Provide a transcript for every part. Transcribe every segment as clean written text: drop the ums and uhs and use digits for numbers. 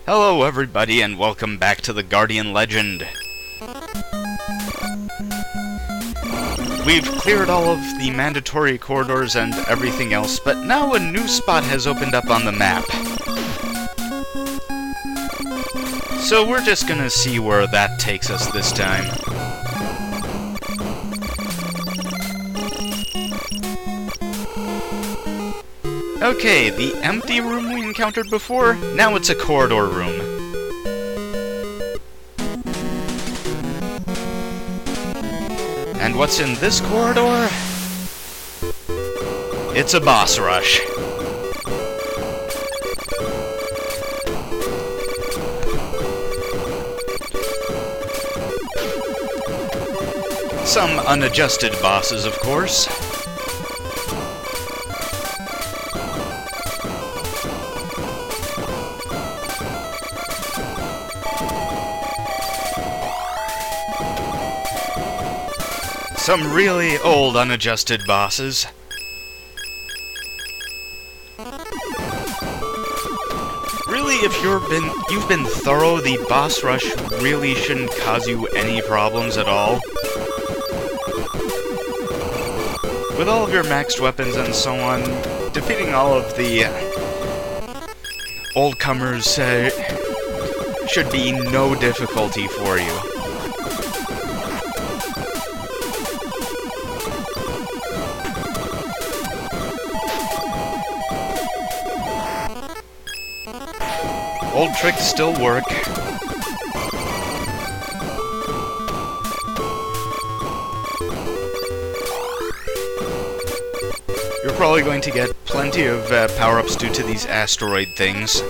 Hello everybody and welcome back to the Guardian Legend. We've cleared all of the mandatory corridors and everything else, but now a new spot has opened up on the map. So we're just gonna see where that takes us this time. Okay, the empty room we encountered before, now it's a corridor room. And what's in this corridor? It's a boss rush. Some unadjusted bosses, of course. Some really old unadjusted bosses. Really, if you've been thorough, the boss rush really shouldn't cause you any problems at all. With all of your maxed weapons and so on, defeating all of the old comers should be no difficulty for you. Old tricks still work. You're probably going to get plenty of power-ups due to these asteroid things.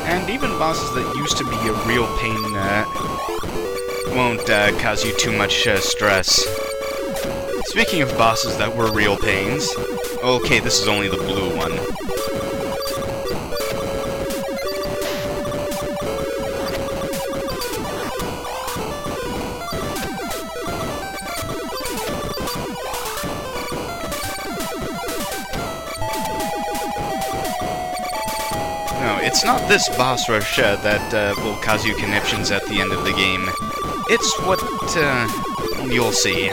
And even bosses that used to be a real pain won't cause you too much stress. Speaking of bosses that were real pains... Okay, this is only the blue one. No, it's not this boss rush that will cause you conniptions at the end of the game. It's what, you'll see.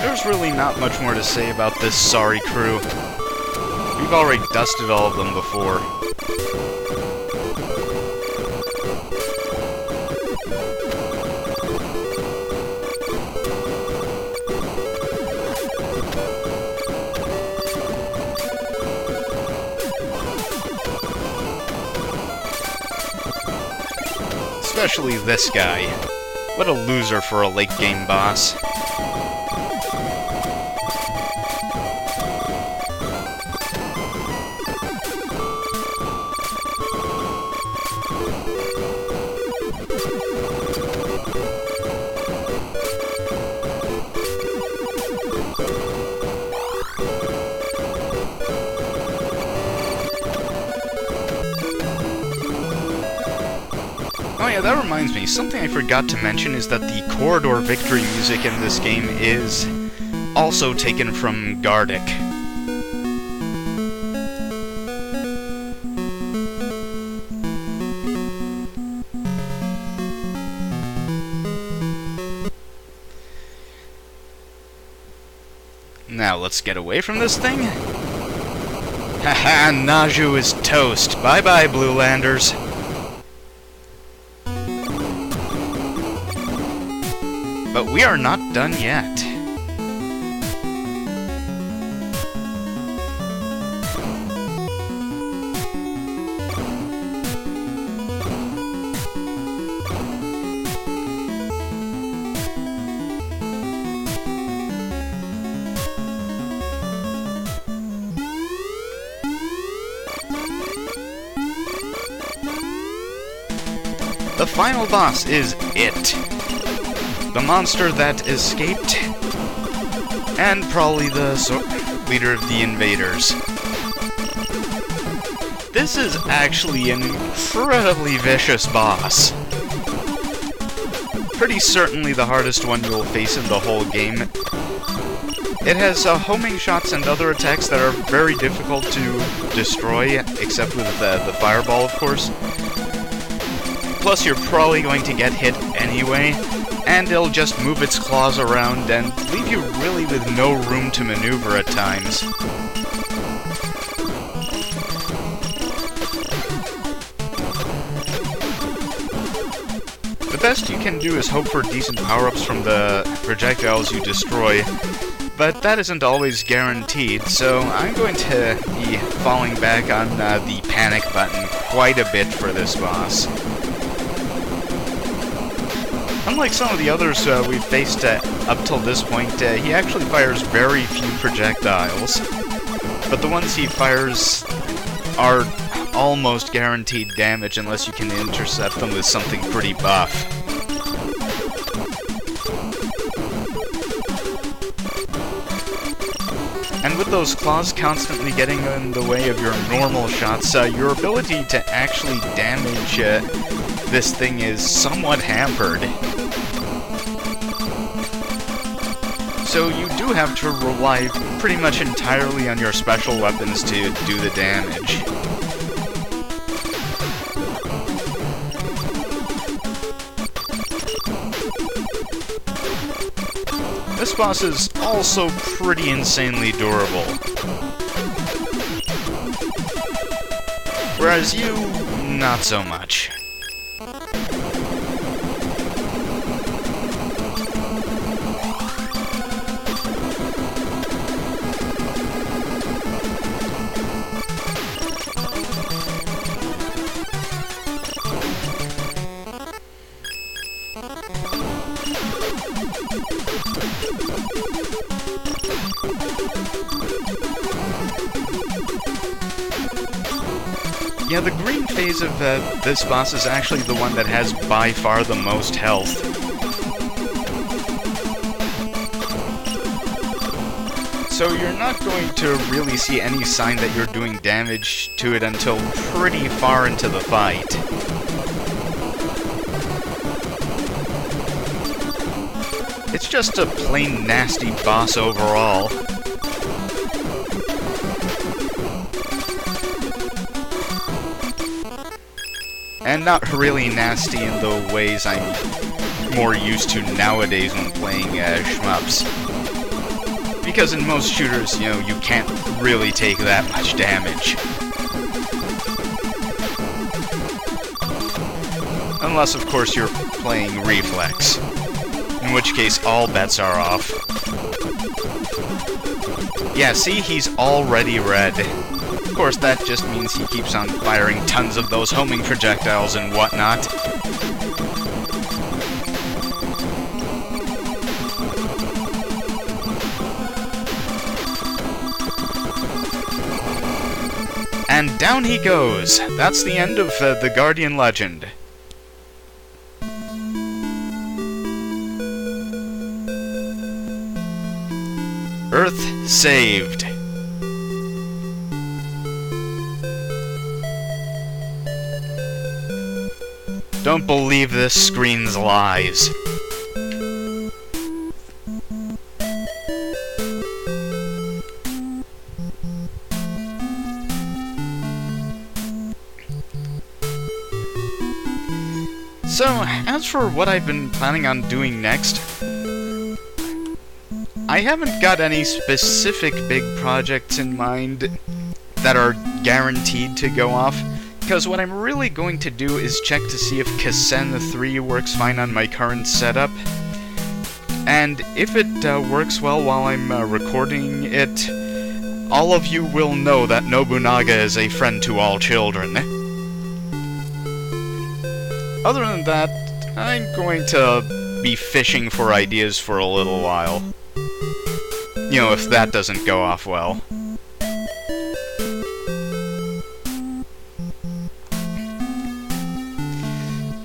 There's really not much more to say about this sorry crew. We've already dusted all of them before. Especially this guy. What a loser for a late game boss. Oh yeah, that reminds me, something I forgot to mention is that the corridor victory music in this game is also taken from Gardic. Now let's get away from this thing. Haha, Naju is toast. Bye-bye, Blue Landers. But we are not done yet. The final boss is It, the monster that escaped, and probably the leader of the invaders. This is actually an incredibly vicious boss. Pretty certainly the hardest one you'll face in the whole game. It has homing shots and other attacks that are very difficult to destroy, except with the fireball, of course. Plus, you're probably going to get hit anyway, and it'll just move its claws around and leave you really with no room to maneuver at times. The best you can do is hope for decent power-ups from the projectiles you destroy, but that isn't always guaranteed, so I'm going to be falling back on the panic button quite a bit for this boss. Unlike some of the others we've faced up till this point, he actually fires very few projectiles, but the ones he fires are almost guaranteed damage unless you can intercept them with something pretty buff. And with those claws constantly getting in the way of your normal shots, your ability to actually damage this thing is somewhat hampered. So you do have to rely pretty much entirely on your special weapons to do the damage. This boss is also pretty insanely durable. Whereas you, not so much. Yeah, the green phase of this boss is actually the one that has by far the most health. So you're not going to really see any sign that you're doing damage to it until pretty far into the fight. It's just a plain nasty boss overall. And not really nasty in the ways I'm more used to nowadays when playing shmups. Because in most shooters, you know, you can't really take that much damage. Unless, of course, you're playing Reflex. In which case, all bets are off. Yeah, see, he's already red. Of course, that just means he keeps on firing tons of those homing projectiles and whatnot. And down he goes. That's the end of the Guardian Legend. Earth saved. Don't believe this screen's lies. So, as for what I've been planning on doing next, I haven't got any specific big projects in mind that are guaranteed to go off. Because what I'm really going to do is check to see if Kasen 3 works fine on my current setup. And if it works well while I'm recording it, all of you will know that Nobunaga is a friend to all children. Other than that, I'm going to be fishing for ideas for a little while. You know, if that doesn't go off well.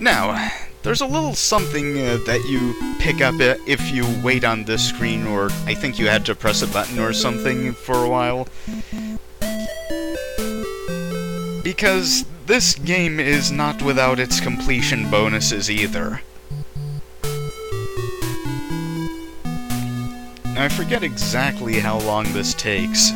Now, there's a little something that you pick up if you wait on this screen, or I think you had to press a button or something for a while. Because this game is not without its completion bonuses either. Now, I forget exactly how long this takes.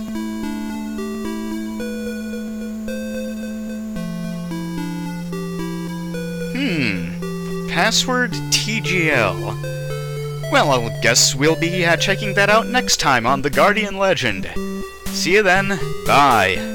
Password TGL. Well, I guess we'll be checking that out next time on The Guardian Legend. See you then. Bye.